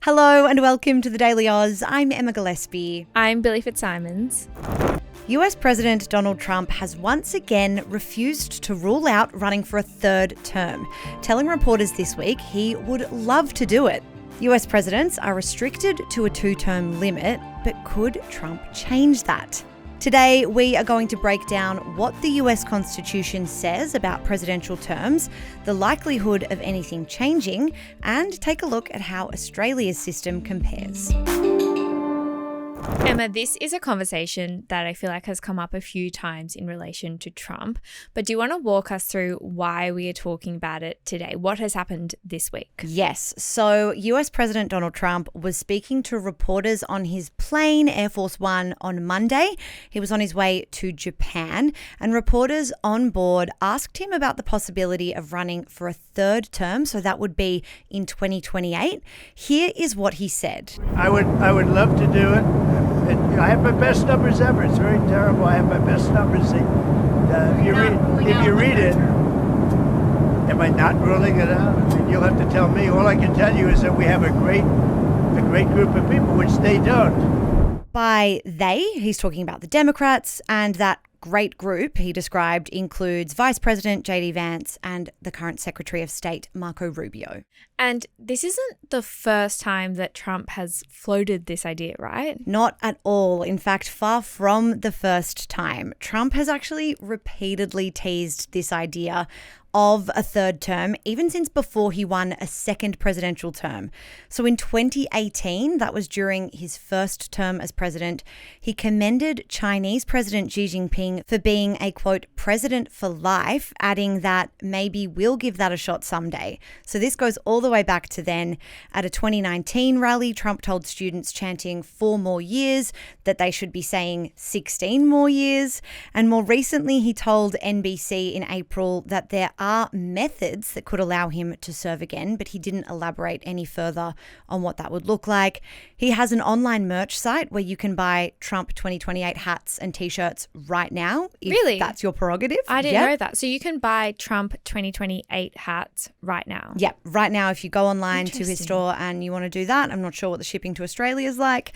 Hello and welcome to the Daily Aus. I'm Emma Gillespie. I'm Billi FitzSimons. US President Donald Trump has once again refused to rule out running for a third term, telling reporters this week he would love to do it. US presidents are restricted to a two-term limit, but could Trump change that? Today, we are going to break down what the US Constitution says about presidential terms, the likelihood of anything changing, and take a look at how Australia's system compares. Emma, this is a conversation that I feel like has come up a few times in relation to Trump, but do you want to walk us through why we are talking about it today? What has happened this week? Yes. So US President Donald Trump was speaking to reporters on his plane, Air Force One, on Monday. He was on his way to Japan, and reporters on board asked him about the possibility of running for a third term, so that would be in 2028. Here is what he said. I would love to do it. I have my best numbers ever. It's very terrible. I have my best numbers. If you read it, am I not ruling it out? I mean, you'll have to tell me. All I can tell you is that we have a great group of people, which they don't. By they, he's talking about the Democrats, and that great group he described includes Vice President J.D. Vance and the current Secretary of State, Marco Rubio. And this isn't the first time that Trump has floated this idea, right? Not at all. In fact, far from the first time. Trump has actually repeatedly teased this idea of a third term, even since before he won a second presidential term. So in 2018, that was during his first term as president, he commended Chinese President Xi Jinping for being a, quote, president for life, adding that maybe we'll give that a shot someday. So this goes all the way back to then. At a 2019 rally, Trump told students chanting 4 more years that they should be saying 16 more years. And more recently, he told NBC in April that there are methods that could allow him to serve again, but he didn't elaborate any further on what that would look like. He has an online merch site where you can buy Trump 2028 hats and t-shirts right now. Really? That's your prerogative. I didn't know that. So you can buy Trump 2028 hats right now. Yeah, right now if you go online to his store and you want to do that. I'm not sure what the shipping to Australia is like.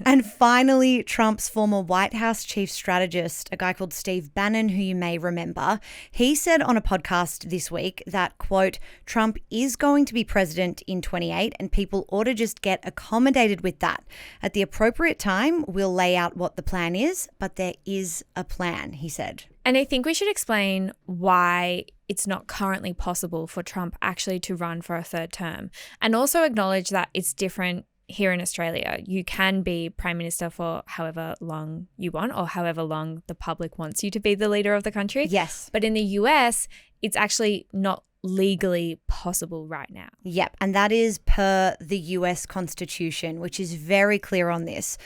And finally, Trump's former White House chief strategist, a guy called Steve Bannon, who you may remember, he said on a podcast this week that, quote, Trump is going to be president in 28 and people ought to just get accommodated with that. At the appropriate time, we'll lay out what the plan is, but there is a plan, he said. And I think we should explain why it's not currently possible for Trump actually to run for a third term, and also acknowledge that it's different here in Australia. You can be Prime Minister for however long you want, or however long the public wants you to be the leader of the country. Yes. But in the US, it's actually not legally possible right now. Yep. And that is per the US Constitution, which is very clear on this.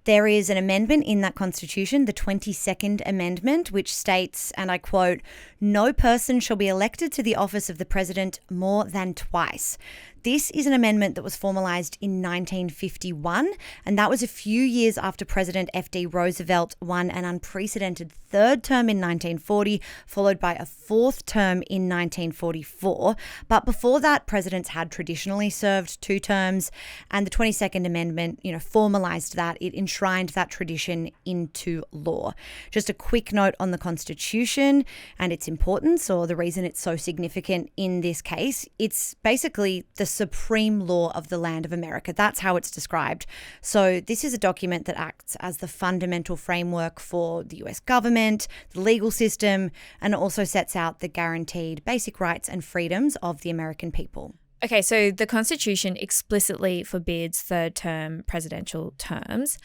There is an amendment in that Constitution, the 22nd Amendment, which states, and I quote, no person shall be elected to the office of the president more than twice. This is an amendment that was formalized in 1951, and that was a few years after President F.D. Roosevelt won an unprecedented third term in 1940, followed by a fourth term in 1944. But before that, presidents had traditionally served 2 terms, and the 22nd Amendment, formalized that. It enshrined that tradition into law. Just a quick note on the Constitution and its importance, or the reason it's so significant in this case. It's basically the supreme law of the land of America. That's how it's described. So this is a document that acts as the fundamental framework for the US government, the legal system, and also sets out the guaranteed basic rights and freedoms of the American people. Okay, so the Constitution explicitly forbids third-term presidential terms.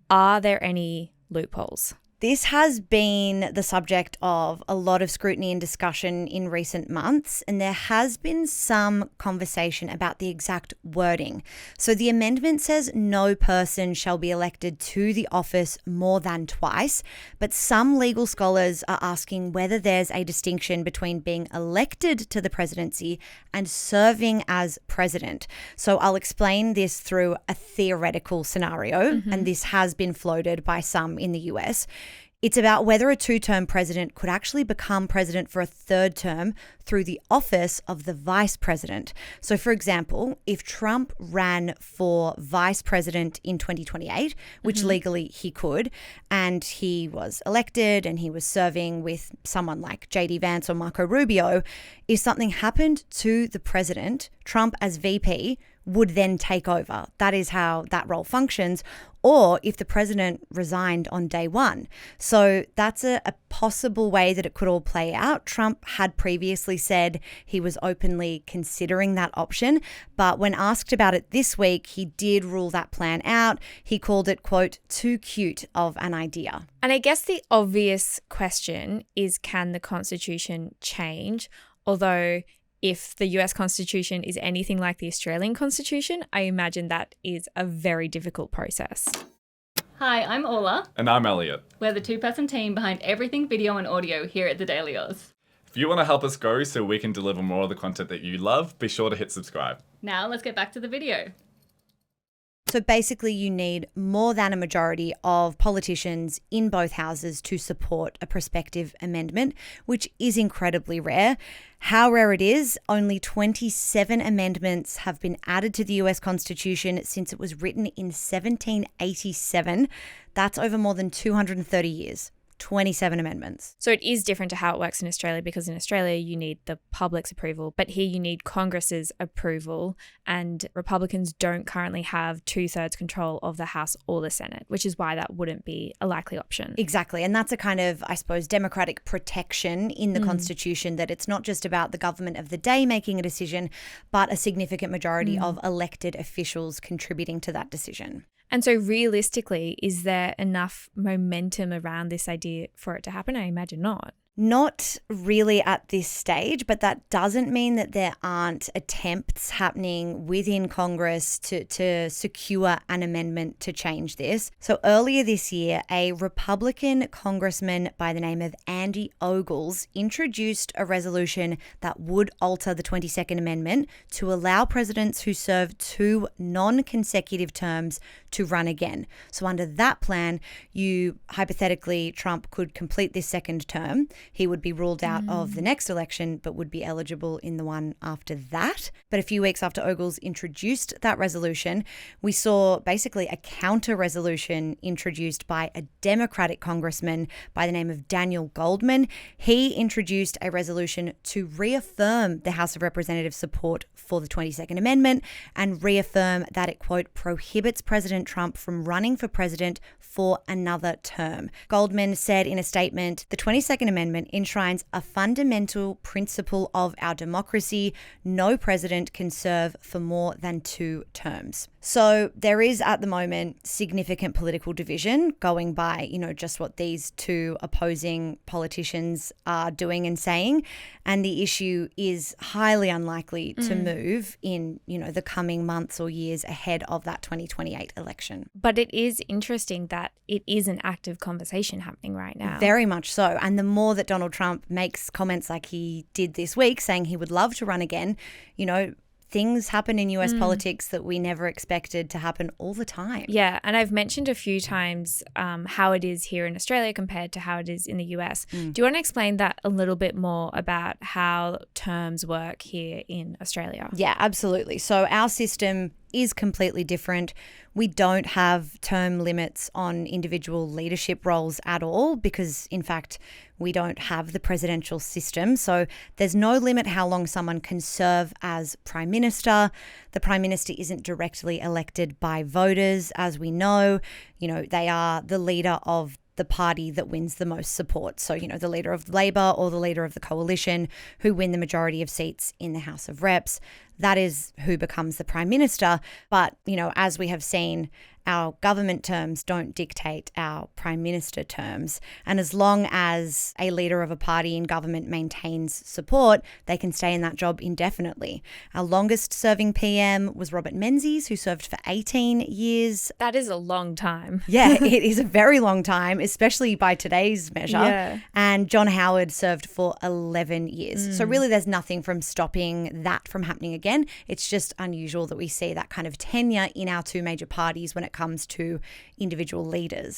Are there any loopholes? This has been the subject of a lot of scrutiny and discussion in recent months, and there has been some conversation about the exact wording. So the amendment says no person shall be elected to the office more than twice, but some legal scholars are asking whether there's a distinction between being elected to the presidency and serving as president. So I'll explain this through a theoretical scenario, and this has been floated by some in the US. It's about whether a two-term president could actually become president for a third term through the office of the vice president. So, for example, if Trump ran for vice president in 2028, which legally he could, and he was elected and he was serving with someone like JD Vance or Marco Rubio, if something happened to the president, Trump as VP would then take over. That is how that role functions. Or if the president resigned on day one. So that's a possible way that it could all play out. Trump had previously said he was openly considering that option, but when asked about it this week, he did rule that plan out. He called it, quote, too cute of an idea. And I guess the obvious question is, can the Constitution change? Although if the US Constitution is anything like the Australian Constitution, I imagine that is a very difficult process. Hi, I'm Ola. And I'm Elliot. We're the two-person team behind everything video and audio here at the Daily Aus. If you want to help us grow so we can deliver more of the content that you love, be sure to hit subscribe. Now let's get back to the video. So basically, you need more than a majority of politicians in both houses to support a prospective amendment, which is incredibly rare. How rare it is, only 27 amendments have been added to the US Constitution since it was written in 1787. That's over more than 230 years. 27 amendments. So it is different to how it works in Australia, because in Australia you need the public's approval, but here you need Congress's approval, and Republicans don't currently have 2/3 control of the House or the Senate, which is why that wouldn't be a likely option. Exactly. And that's a kind of, I suppose, democratic protection in the Constitution, that it's not just about the government of the day making a decision, but a significant majority of elected officials contributing to that decision. And so realistically, is there enough momentum around this idea for it to happen? I imagine not. Not really at this stage, but that doesn't mean that there aren't attempts happening within Congress to secure an amendment to change this. So earlier this year, a Republican congressman by the name of Andy Ogles introduced a resolution that would alter the 22nd Amendment to allow presidents who serve 2 non-consecutive terms to run again. So under that plan, hypothetically, Trump could complete this second term. He would be ruled out of the next election, but would be eligible in the one after that. But a few weeks after Ogles introduced that resolution, we saw basically a counter resolution introduced by a Democratic congressman by the name of Daniel Goldman. He introduced a resolution to reaffirm the House of Representatives' support for the 22nd Amendment and reaffirm that it, quote, prohibits President Trump from running for president for another term. Goldman said in a statement, the 22nd Amendment enshrines a fundamental principle of our democracy. No president can serve for more than 2 terms. So there is at the moment significant political division going by, just what these 2 opposing politicians are doing and saying. And the issue is highly unlikely to move in, the coming months or years ahead of that 2028 election. But it is interesting that it is an active conversation happening right now. Very much so. And the more that Donald Trump makes comments like he did this week, saying he would love to run again, things happen in US politics that we never expected to happen all the time. Yeah, and I've mentioned a few times how it is here in Australia compared to how it is in the US. Do you want to explain that a little bit more about how terms work here in Australia? Yeah, absolutely. So our system is completely different. We don't have term limits on individual leadership roles at all because, in fact, we don't have the presidential system. So there's no limit how long someone can serve as Prime Minister. The Prime Minister isn't directly elected by voters, as we know. They are the leader of the party that wins the most support. So, the leader of Labor or the leader of the coalition who win the majority of seats in the House of Reps. That is who becomes the Prime Minister. But, as we have seen, our government terms don't dictate our Prime Minister terms. And as long as a leader of a party in government maintains support, they can stay in that job indefinitely. Our longest serving PM was Robert Menzies, who served for 18 years. That is a long time. Yeah, it is a very long time, especially by today's measure. Yeah. And John Howard served for 11 years. So really there's nothing from stopping that from happening again. It's just unusual that we see that kind of tenure in our 2 major parties when it comes to individual leaders.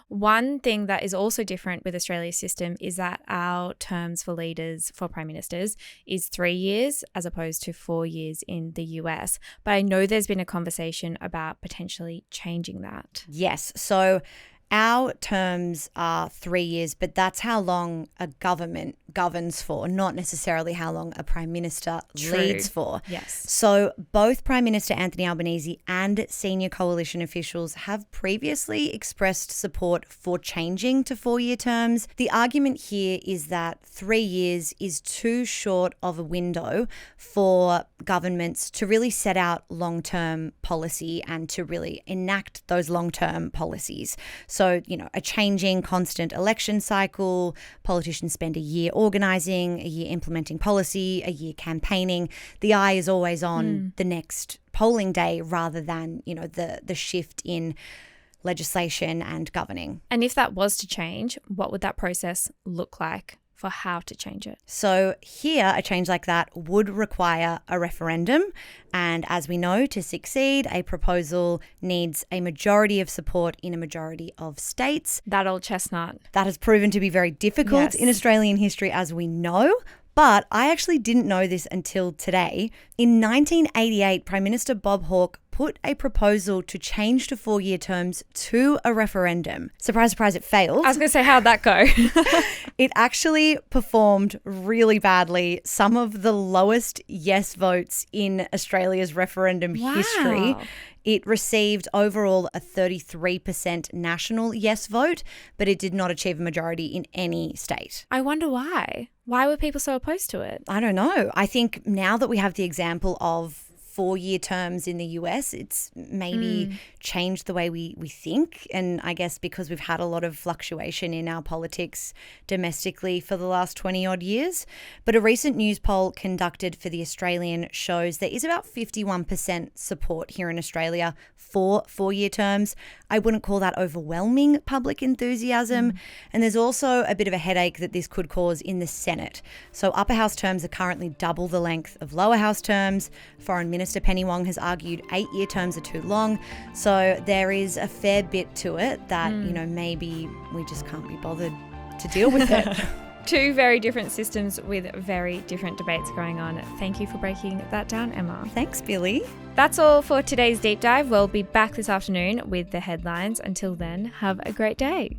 One thing that is also different with Australia's system is that our terms for leaders, for prime ministers, is 3 years as opposed to 4 years in the US. But I know there's been a conversation about potentially changing that. Yes. So our terms are 3 years, but that's how long a government governs for, not necessarily how long a prime minister leads for. Yes. So both Prime Minister Anthony Albanese and senior coalition officials have previously expressed support for changing to 4-year terms. The argument here is that 3 years is too short of a window for governments to really set out long-term policy and to really enact those long-term policies. So, a changing constant election cycle, politicians spend a year organising, a year implementing policy, a year campaigning. The eye is always on the next polling day rather than, the shift in legislation and governing. And if that was to change, what would that process look like for how to change it? So here, a change like that would require a referendum. And as we know, to succeed, a proposal needs a majority of support in a majority of states. That old chestnut. That has proven to be very difficult in Australian history, as we know. But I actually didn't know this until today. In 1988, Prime Minister Bob Hawke put a proposal to change to 4-year terms to a referendum. Surprise, surprise, it failed. I was going to say, how'd that go? It actually performed really badly. Some of the lowest yes votes in Australia's referendum history. It received overall a 33% national yes vote, but it did not achieve a majority in any state. I wonder why. Why were people so opposed to it? I don't know. I think now that we have the example of 4-year terms in the US, it's maybe changed the way we think. And I guess because we've had a lot of fluctuation in our politics domestically for the last 20 odd years. But a recent news poll conducted for The Australian shows there is about 51% support here in Australia for 4-year terms. I wouldn't call that overwhelming public enthusiasm. And there's also a bit of a headache that this could cause in the Senate. So upper house terms are currently double the length of lower house terms. Foreign Minister Penny Wong has argued 8-year terms are too long. So there is a fair bit to it that, maybe we just can't be bothered to deal with it. Two very different systems with very different debates going on. Thank you for breaking that down, Emma. Thanks, Billi. That's all for today's deep dive. We'll be back this afternoon with the headlines. Until then, have a great day.